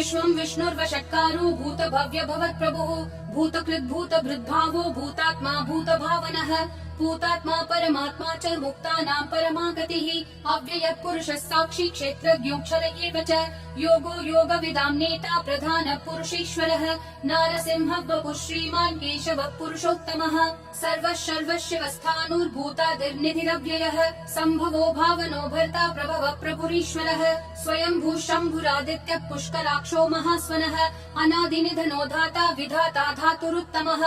विश्वं विष्णुर्वषट्कारो भूत भव्य भवत् प्रभुः भूतकृद् भूत भृद्भावो भूतात्मा भूत भावनः भूतात्मा परमात्मा च मुक्तानां परमा गतिः अव्ययः पुरुषः साक्षी क्षेत्रज्ञोऽक्षर एव च योगो योगविदां नेता प्रधानः पुरुषेश्वरः नारसिंहः वपुः श्रीमान् केशवः पुरुषोत्तमः सर्वः सर्वशिवस्थाणुर्भूतादिर्निधिरव्ययः सम्भवो भावनो भर्ता प्रभवः प्रभुरीश्वरः स्वयंभू शम्भुरादित्यः पुष्कराक्षो महास्वनः अनादिनिधनो धाता विधाता धातुरुत्तमः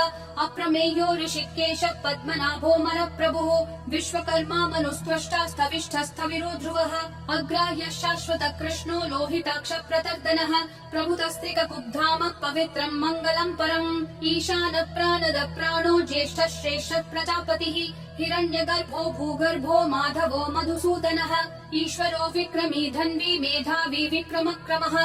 अप्रमेयो ऋषिकेशः पद्मनाभो प्रभुः विश्वकर्मा मनुस्त्वष्टा स्थविष्ठस्थविरो ध्रुवः अग्राह्यः शाश्वत कृष्णो लोहिताक्ष प्रतर्दनः प्रभुतस्त्रिककुब्धामः पवित्रम् मङ्गलम् परम् ईशानः प्राणदः प्राणो ज्येष्ठः श्रेष्ठः प्रजापतिः हिरण्यगर्भो भूगर्भो माधवो मधुसूदनः ईश्वरो विक्रमी धन्वी मेधावी विक्रमक्रमः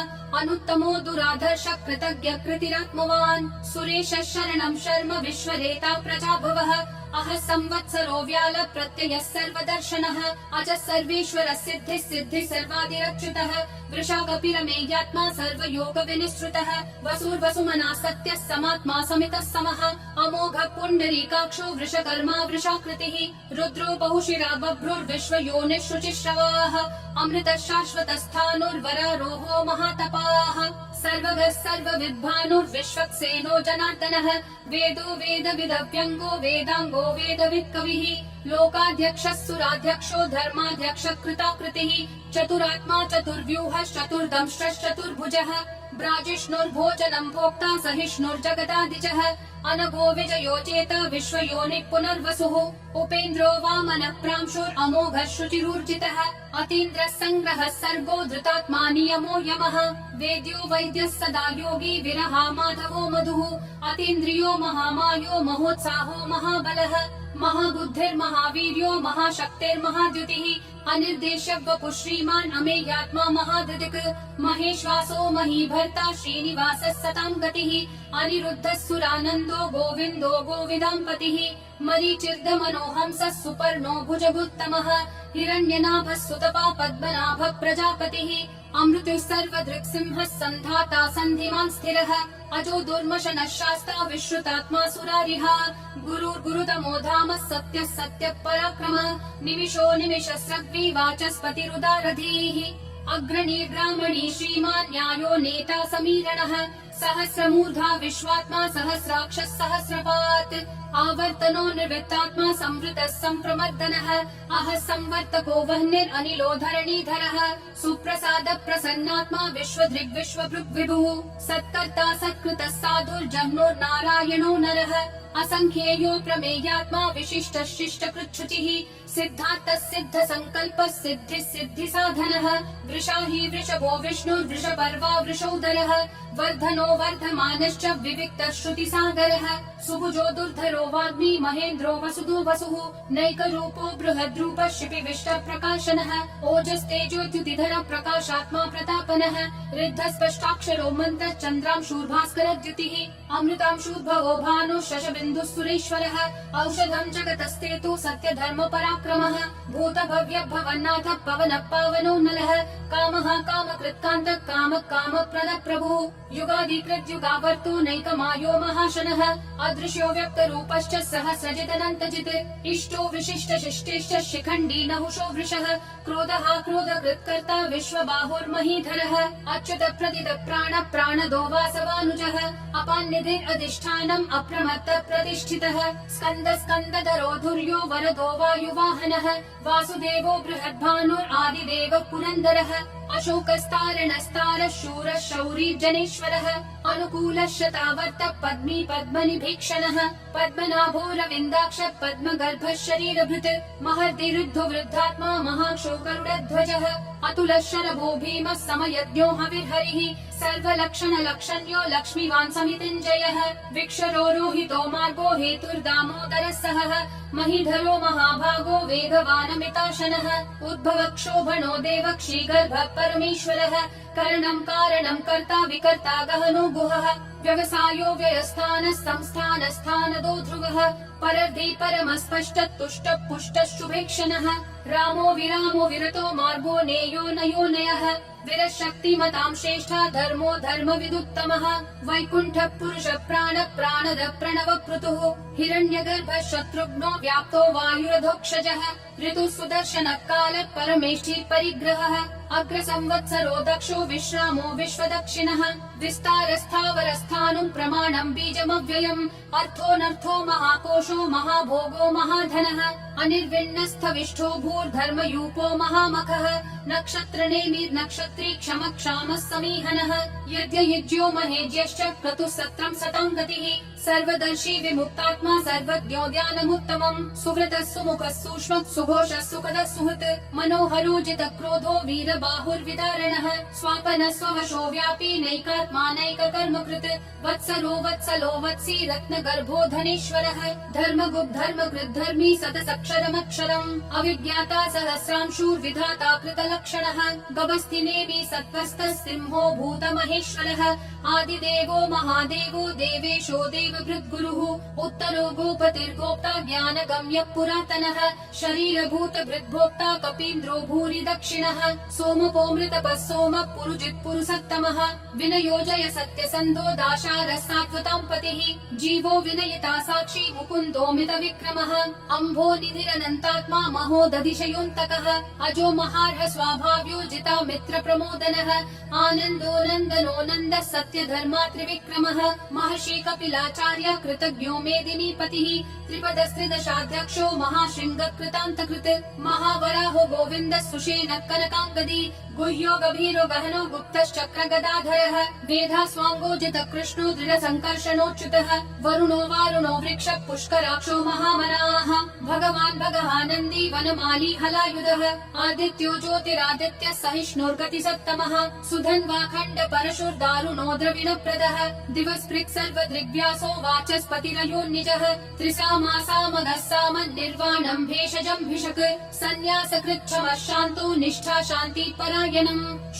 अनुत्तमो दुराधर्ष कृतज्ञ कृतिरात्मवान् सुरेशः शरणं शर्म विश्वरेता प्रजाभवः अह संवत्सरो व्याल प्रत्ययः सर्वदर्शनः अज सर्वेश्वर सिद्धिः सिद्धिः सर्वादिरच्युतः वृषाकपिरमेयात्मा सर्वयोग विनिश्रुतः वसुर्वसुमना सत्यः समात्मा समितः समः अमोघ पुण्डरीकाक्षो वृषकर्मा वृषाकृतिः रुद्रो बहुशिरा बभ्रुर्विश्वयोनिः शुचिश्रवाः अमृतः शाश्वतस्थाणुर्वरारोहो महातपाः सर्वगः सर्वविद्भानुर्विश्वक्सेनो जनार्दनः वेदो वेदविदव्यङ्गो वेदाङ्गो वेदवित्कविः लोकाध्यक्षः सुराध्यक्षो धर्माध्यक्षः कृताकृतिः चतुरात्मा चतुर्व्यूहश्चतुर्दंष्ट्रश्चतुर्भुजः ब्राजिष्णुर्भोजनम् भोक्ता सहिष्णुर्जगदादिजः अनघो विजयोजेत विश्वयोनिः पुनर्वसुः उपेन्द्रो वामनः प्रांशुरमोघः शुचिरूर्जितः अतीन्द्रः सङ्ग्रहः सर्गो धृतात्मा नियमो यमः वेद्यो वैद्यः सदा योगी विरहा माधवो मधुः अतीन्द्रियो महामायो महोत्साहो महाबलः महाबुद्धिर्महावीर्यो महाशक्तिर्महाद्युतिः अनिर्देश्य वपुः श्रीमान् अमेयात्मा महादृदिक् महेश्वासो महीभर्ता श्रीनिवासः सतां गतिः अनिरुद्धः सुरानन्दो गोविन्दो गोविदाम्पतिः मरीचिर्दमनोहंसः सुपर्णो भुजगुत्तमः हिरण्यनाभः सुतपा पद्मनाभः प्रजापतिः अमृतः सर्वदृक्सिंहः सन्धाता सन्धिमान् स्थिरः अजो दुर्मशनः शास्ता विश्रुतात्मा सुरारिः गुरुर्गुरुतमो धामः सत्यः सत्यः पराक्रमः निमिषो निमिषस्रग्वी वाचस्पतिरुदारधीः अग्रणी ब्राह्मणी श्रीमान् न्यायो नेता समीरणः सहस्रमूर्धा विश्वात्मा सहस्राक्षः सहस्रपात् आवर्तनो निर्वृत्तात्मा संवृतः सम्प्रमर्दनः अह संवर्तको वह्निरनिलो धरणीधरः सुप्रसाद प्रसन्नात्मा विश्वधृग् विश्वभृग् विभुः सत्कर्ता सत्कृतः साधुर्जह्नुर्नारायणो नरः असंख्येयो प्रमेयात्मा विशिष्टः शिष्टकृच्छुचिः सिद्धार्थः सिद्ध संकल्पः सिद्धिः सिद्धि साधनः वृषाहि वृषभो विष्णुर्वृषपर्वा वृषोदरः वर्धनो वर्धमानश्च विविक्तः श्रुतिसागरः सुभुजो दुर्धरो वाग्मी महेन्द्रो वसुदो वसुः नैकरूपो बृहद्रूपः शिपिविष्ट प्रकाशनः ओजस्तेजोद्युतिधर प्रकाशात्मा प्रतापनः ऋद्धस्पष्टाक्षरो मन्त्रः चन्द्रांशूर्भास्करद्युतिः अमृतांशूर्भवो भानु शशबिन्दुः सुरेश्वरः औषधं जगतस्तेतु सत्यधर्म पराक्रमः भूत भव्य भवन्नाथ पवनः पावनो नलः कामः कामकृत्कान्तः कामः कामप्रदः प्रभुः युगाधिकृत् युगावर्तो नैकमायो महाशनः अदृश्यो व्यक्तरूपश्च सहस्रजिदनन्तजित् इष्टो विशिष्ट शिष्टेश्च शिखण्डी नहुषो वृषः क्रोधः क्रोधकृत्कर्ता विश्वबाहुर्महीधरः अच्युत प्रदित प्राण प्राणदो वासवानुजः अपान्निधिरधिष्ठानम् अप्रमत्त प्रतिष्ठितः स्कन्द स्कन्दधरो धुर्यो वरदो वायुवाहनः वासुदेवो बृहद्भानुरादिदेवः पुरन्दरः अशोकस्तारणस्तारः शूरः शौरी जनेश्वरः अनुकूलः शतावर्त पद्मी पद्मनिभीक्षणः पद्मनाभो रविन्दाक्ष पद्मगर्भः शरीरभृत् महर्दिरुद्धो वृद्धात्मा महाक्षो गरुडध्वजः अतुलः शरभो भीमः समयज्ञो हविर्हरिः सर्वलक्षण लक्षण्यो लक्ष्मीवान् समितिञ्जयः विक्षरो रोहितो मार्गो हेतुर्दामोदरः सहः महीधरो महाभागो वेगवानमिताशनः उद्भव क्षोभणो देव क्षीगर्भः परमेश्वरः करणम् कारणम् कर्ता विकर्ता गहनो गुहः व्यवसायो व्ययस्थानः संस्थानस्थानदो ध्रुवः परर्धि परमस्पष्ट तुष्ट पुष्ट शुभेक्षणः रामो विरामो विरतो मार्गो नेयो नयो नयः विरशक्तिमतां श्रेष्ठा धर्मो धर्मविदुत्तमः वैकुण्ठ पुरुष प्राण प्राणद प्रणव क्रतुः हिरण्यगर्भ शत्रुघ्नो व्याप्तो वायुरधोक्षजः ऋतु सुदर्शन काल परमेष्ठि परिग्रहः अग्र संवत्सरो दक्षो विश्रामो विश्वदक्षिणः विस्तारस्थावरस्थानुं प्रमाणं बीजमव्ययम् अर्थोऽनर्थो महाकोशो महाभोगो महाधनः अनिर्विण्णस्थविष्ठो भूर्धर्मयूपो महामखः नक्षत्रनेमि नक्षत्री क्षम क्षामः समीहनः यज्ञयुज्यो महेज्यश्च क्रतुः सत्रं सतं गतिः सर्वदर्शी विमुक्तात्मा सर्वज्ञो ध्यानमुत्तमम् सुव्रतः सुमुखः सूक्ष्मः सुघोषः सुखदः सुहृत् मनोहरो जितक्रोधो वीरबाहुर्विदारणः स्वापनः स्ववशो व्यापी नैकात्मा नैककर्मकृत् वत्सरो वत्सलो वत्सी रत्नगर्भो धनेश्वरः धर्मगुप् धर्मकृत् धर्मी सतसक्षरमक्षरम् अविज्ञाता सहस्रांशूर्विधाता कृतलक्षणः गभस्तिनेमि सत्त्वस्थः सिंहो भूतमहेश्वरः आदिदेवो महादेवो देवेशो देवभृद्गुरुः उत्तरो गोपतिर्गोप्ता ज्ञानगम्यः पुरातनः शरीरभूत भृद्भोक्ता कपीन्द्रो भूरि दक्षिणः सोमपोमृतपः सोमः पुरुजित् पुरुषोत्तमः विनयोजय सत्यसन्धो दाशारः सात्वतां पतिः जीवो विनयिता साक्षी मुकुन्दोमित विक्रमः अम्भो निधिरनन्तात्मा महोदधिशयोऽन्तकः अजो महार्ह स्वाभाव्यो जिता मित्र प्रमोदनः आनन्दो नन्दनो नन्दः सत्य धर्मा त्रिविक्रमः महर्षि कपिलाचार्य कृतज्ञो मेदिनी पतिः त्रिपदस्त्रिदशाध्यक्षो महाशृंग कृतान्तकृत महावराहो गोविन्द सुषेण कनकाङ्गदी गुह्यो गभीरो गहनो गुप्तश्चक्र गदाधरः वेधा स्वाङ्गो जित कृष्णो दृढ संकर्षणोच्युतः वरुणो वारुणो वृक्ष पुष्कराक्षो महामनाः भगवान् भगवानन्दी वनमाली हलायुधः आदित्यो ज्योतिरादित्य सहिष्णुर्गति सत्तमः सुधन्वा खण्ड परशुर्दारुणो द्रविणप्रदः दिवस्पृक् सर्वदृग्व्यासो वाचस्पतिरयोन्निजः त्रिसामासामगः सामन् निर्वाणम् भेषजम् सन्न्यासकृच्छमः शान्तो निष्ठा शान्ति परायणम्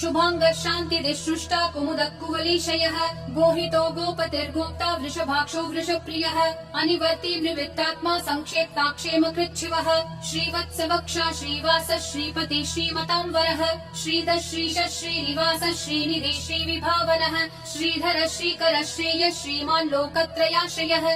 शुभाङ्गः शान्तिदिसृष्टा कुमुदः कुवलीशयः गोहितो गोपतिर्गोप्ता वृषभाक्षो वृषप्रियः अनिवर्ति निवृत्तात्मा संक्षेप्ताक्षेम कृच्छिवः श्रीवत्सवक्षा श्रीवास श्रीपति श्रीमताम्बरः श्रीधर श्रीश श्रीनिवास श्रीनिधि श्रीविभावनः श्रीधर श्रीकर श्रेय श्रीमान् लोकत्रयाश्रयः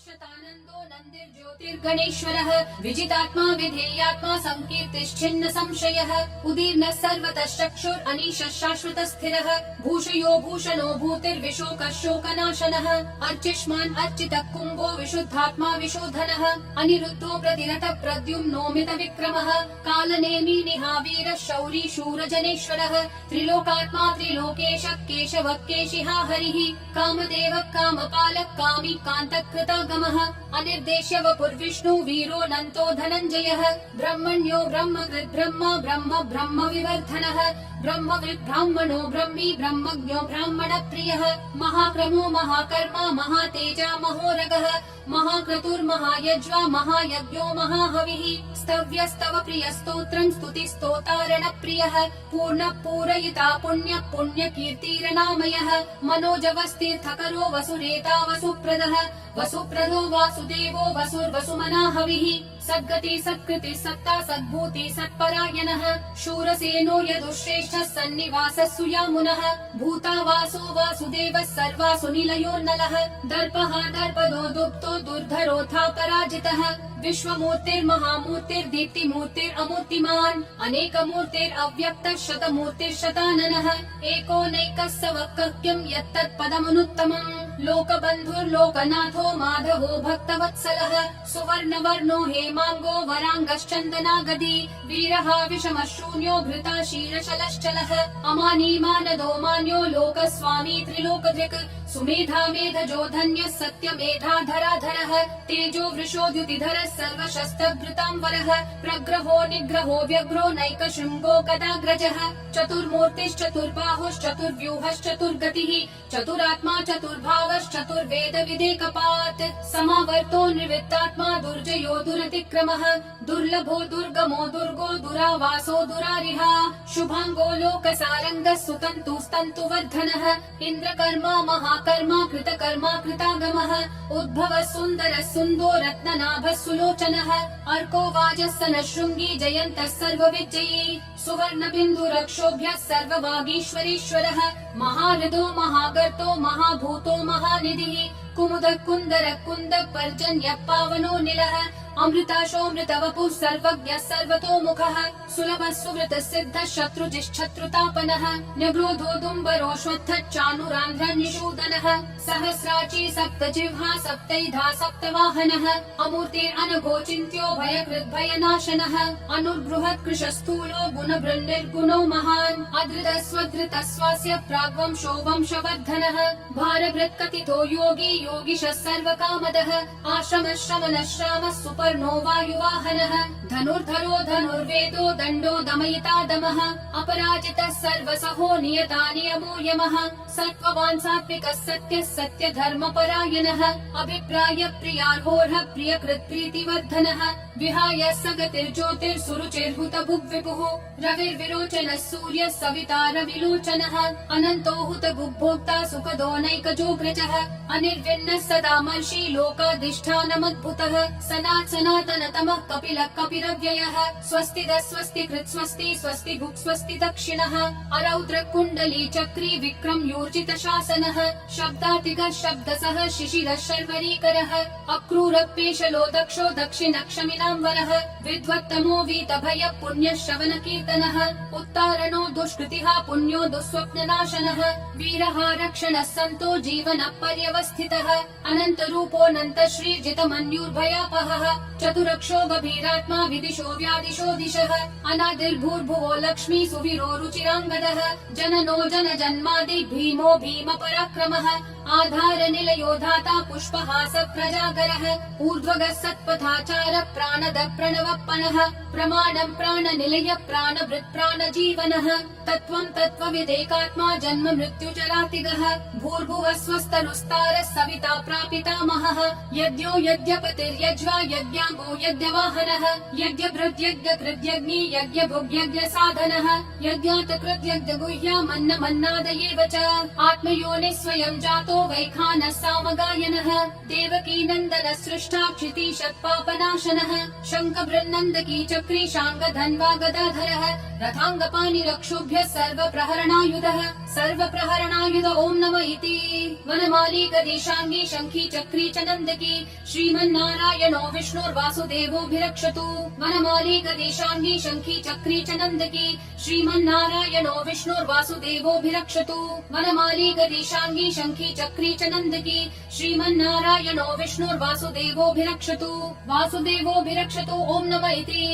शतानन्दो नन्दिर्ज्योतिर्गणेश्वरः विजितात्मा विधेयात्मा संकीर्तिश्छिन्न संशयः उदीर्णः सर्वतः चक्षुर् अनीशः शाश्वतः स्थिरः भूषयो भूषणो भूतिर्विशोकः शोकनाशनः अर्चिष्मान् अर्चितः कुम्भो विशुद्धात्मा विशोधनः अनिरुद्धो प्रतिरतः प्रद्युम्नोमित विक्रमः कालनेमी निहावीरः शौरी शूरजनेश्वरः त्रिलोकात्मा त्रिलोकेशः केशवः केशिहा हरिः कामदेवः कामपालः कामी कान्तकृतागमः अनिर्देश्य वपुर्विष्णु वीरो नन्तो धनञ्जयः ब्रह्मण्यो ब्रह्मकृत् ब्रह्म ब्रह्म ब्रह्म विवर्धनः ब्रह्मविद् ब्राह्मणो ब्रह्मी ब्रह्मज्ञो ब्राह्मण प्रियः महाक्रमो महाकर्मा महातेजा महोरगः महाक्रतुर्महायज्वा महायज्ञो महाहविः स्तव्यस्तव प्रिय स्तोत्रम् स्तुति स्तोतारण प्रियः पूर्ण पूरयिता पुण्य पुण्य कीर्तिरनामयः मनोजवस्तीर्थकरो वसुरेता वसुप्रदः वसुप्रदो वासुदेवो वसुर्वसुमना हविः सद्गति सत्कृति सत्ता सद्भूति सत्परायणः शूरसेनो यदुश्रेष्ठः सन्निवासः सुयामुनः भूता वासो वासुदेवः सर्वासु निलयोन्नलः दर्पः दर्पदो दुप्तो दुर्धरोऽथा पराजितः विश्वमूर्तिर्महामूर्तिर्दीप्तिमूर्तिरमूर्तिमान् अनेकमूर्तिरव्यक्तः शतमूर्तिर्शताननः एकोनैकः सवक्कह्यम् यत्तत्पदमनुत्तमम् लोकबन्धुर्लोकनाथो माधवो भक्तवत्सलः सुवर्णवर्णो हेमाङ्गो वराङ्गश्चन्दनागदी वीरः विषमः शून्यो घृता शीरशलश्चलः अमानी मानदो मान्यो लोकस्वामी त्रिलोकधृक् सुमेधा मेधजो धन्यः सत्यमेधाधराधरः तेजो वृषोद्युतिधरः सर्वशस्त्रभृताम्बरः प्रग्रहो निग्रहो व्यग्रो नैकशृङ्गो गदाग्रजः चतुर्मूर्तिश्चतुर्बाहुश्चतुर्व्यूहश्चतुर्गतिः चतुरात्मा चतुर्भावश्चतुर्वेद विदेकपात् समावर्तो निवृत्तात्मा दुर्जयो दुरतिक्रमः दुर्लभो दुर्गमो दुर्गो दुरावासो दुरारिहा शुभांगो लोकसारंगः सुतन्तुस्तन्तुवर्धनः इन्द्रकर्मा महाकर्मा कृतकर्मा कृतागमः उद्भवः सुन्दरः सुन्दो रत्ननाभः सुलोचनः अर्को वाजस्सनः शृङ्गी जयन्तः सर्वविजयी सुवर्णबिन्दुरक्षोभ्यः सर्ववागीश्वरेश्वरः महाहृदो महागर्तो महाभूतो महानिधिः कुमुदः कुन्दरः कुन्दः पर्जन्यः पावनो निलः अमृताशोऽमृतवपुः सर्वज्ञः सर्वतोमुखः सुलभः सुवृतः सिद्धः शत्रुजिश्शत्रुतापनः न्यग्रोधोदुम्बरोऽश्वत्थः चाणुरान्ध्रनिषूदनः सहस्राची सप्तजिह्वा सप्तैधा सप्तवाहनः अमूर्तिरनघोचिन्त्यो भयकृद्भयनाशनः अनुर्बृहत् कृशस्थूलो गुणभृन्निर्गुणो महान् अधृतः स्वधृतः स्वास्य प्राग्वंशो वंशवर्धनः भारभृत्कथितो योगी योगिशः सर्वकामदः आश्रमः श्रमणः श्रामः सुपर्णो वायुवाहनः धनुर्धरो धनुर्वेदो दण्डो दमयिता दमः अपराजितः सर्वसहो नियता नियमो यमः सत्त्ववान् सात्विकः सत्यः सत्यधर्मपरायणः अभिप्राय प्रियार्होर्ह प्रियकृत् प्रीतिवर्धनः विहाय सगतिर्ज्योतिर्सुरुचिर्हुतभुग्विपुः रविर्विरोचनः सूर्यः सविता रविलोचनः अनन्तो हुतभुग्भोक्ता सुखदो नैकजोग्रजः अनिर्विण्णः सदा मर्षि लोकाधिष्ठानमद्भुतः सनातनतमः कपिलः कपिरव्ययः स्वस्तिदः स्वस्ति कृत् स्वस्ति स्वस्ति भुक् स्वस्ति दक्षिणः अरौद्र कुण्डली चक्री विक्रम यूर्जित शासनः शब्दातिगः शब्दसः शिशिरः शर्वरीकरः अक्रूरपेशलो दक्षो दक्षिणक्षमिनाम्बरः विद्वत्तमो वीतभय पुण्यः श्रवण कीर्तनः उत्तारणो दुष्कृतिः पुण्यो दुःस्वप्ननाशनः वीरः रक्षणः सन्तो जीवन पर्यवस्थितः अनन्तरूपोऽनन्त श्रीजितमन्युर्भयापहः चतुरक्षो गभीरात्मा विदिशो व्यादिशो दिशः अनादिर्भूर्भुवो लक्ष्मी सुवीरो रुचिराङ्गदः जननो जन जन्मादि भीमो भीम पराक्रमः आधार निलयो धाता पुष्पहास प्रजागरः ऊर्ध्वगः सत्पथाचार प्राणद प्रणवप्पनः प्रमाणं प्राण निलय प्राणभृत् प्राणजीवनः तत्त्वं तत्त्वविदेकात्मा जन्म मृत्युजरातिगः भूर्भुवः स्वस्तनुस्तारः सविता प्रापितामहः यज्ञो यज्ञपतिर्यज्वा यज्ञाङ्गो यज्ञवाहनः यज्ञभृद्यज्ञकृद्यज्ञी यज्ञभुग्यज्ञ साधनः यज्ञात् कृद्यज्ञगुह्यामन्न मन्नादयेव च आत्मयोनिः स्वयं जातो वैखानः सामगायनः देवकी नन्दनः सृष्टा क्षितिशत्पापनाशनः शङ्खबृन्नन्दकी चक्री शाङ्गधन्वा गदाधरः रथाङ्गपाणिरक्षोभ्यः सर्वप्रहरणायुधः सर्वप्रहरणायुध ॐ नमः इति वनमाली गदेशाङ्गी शङ्खी चक्री च नन्दकी श्रीमन्नारायणो विष्णुर्वासुदेवोऽभिरक्षतु वनमाली गदेशाङ्गी शङ्खी चक्री च नन्दकी श्रीमन्नारायणो विष्णुर्वासुदेवोऽभिरक्षतु वनमाली गदेशाङ्गी शङ्खी चक्री च नन्दकी श्रीमन्नारायणो विष्णुर्वासुदेवोऽभिरक्षतु वासुदेवोऽभिरक्षतु ॐ नमः इति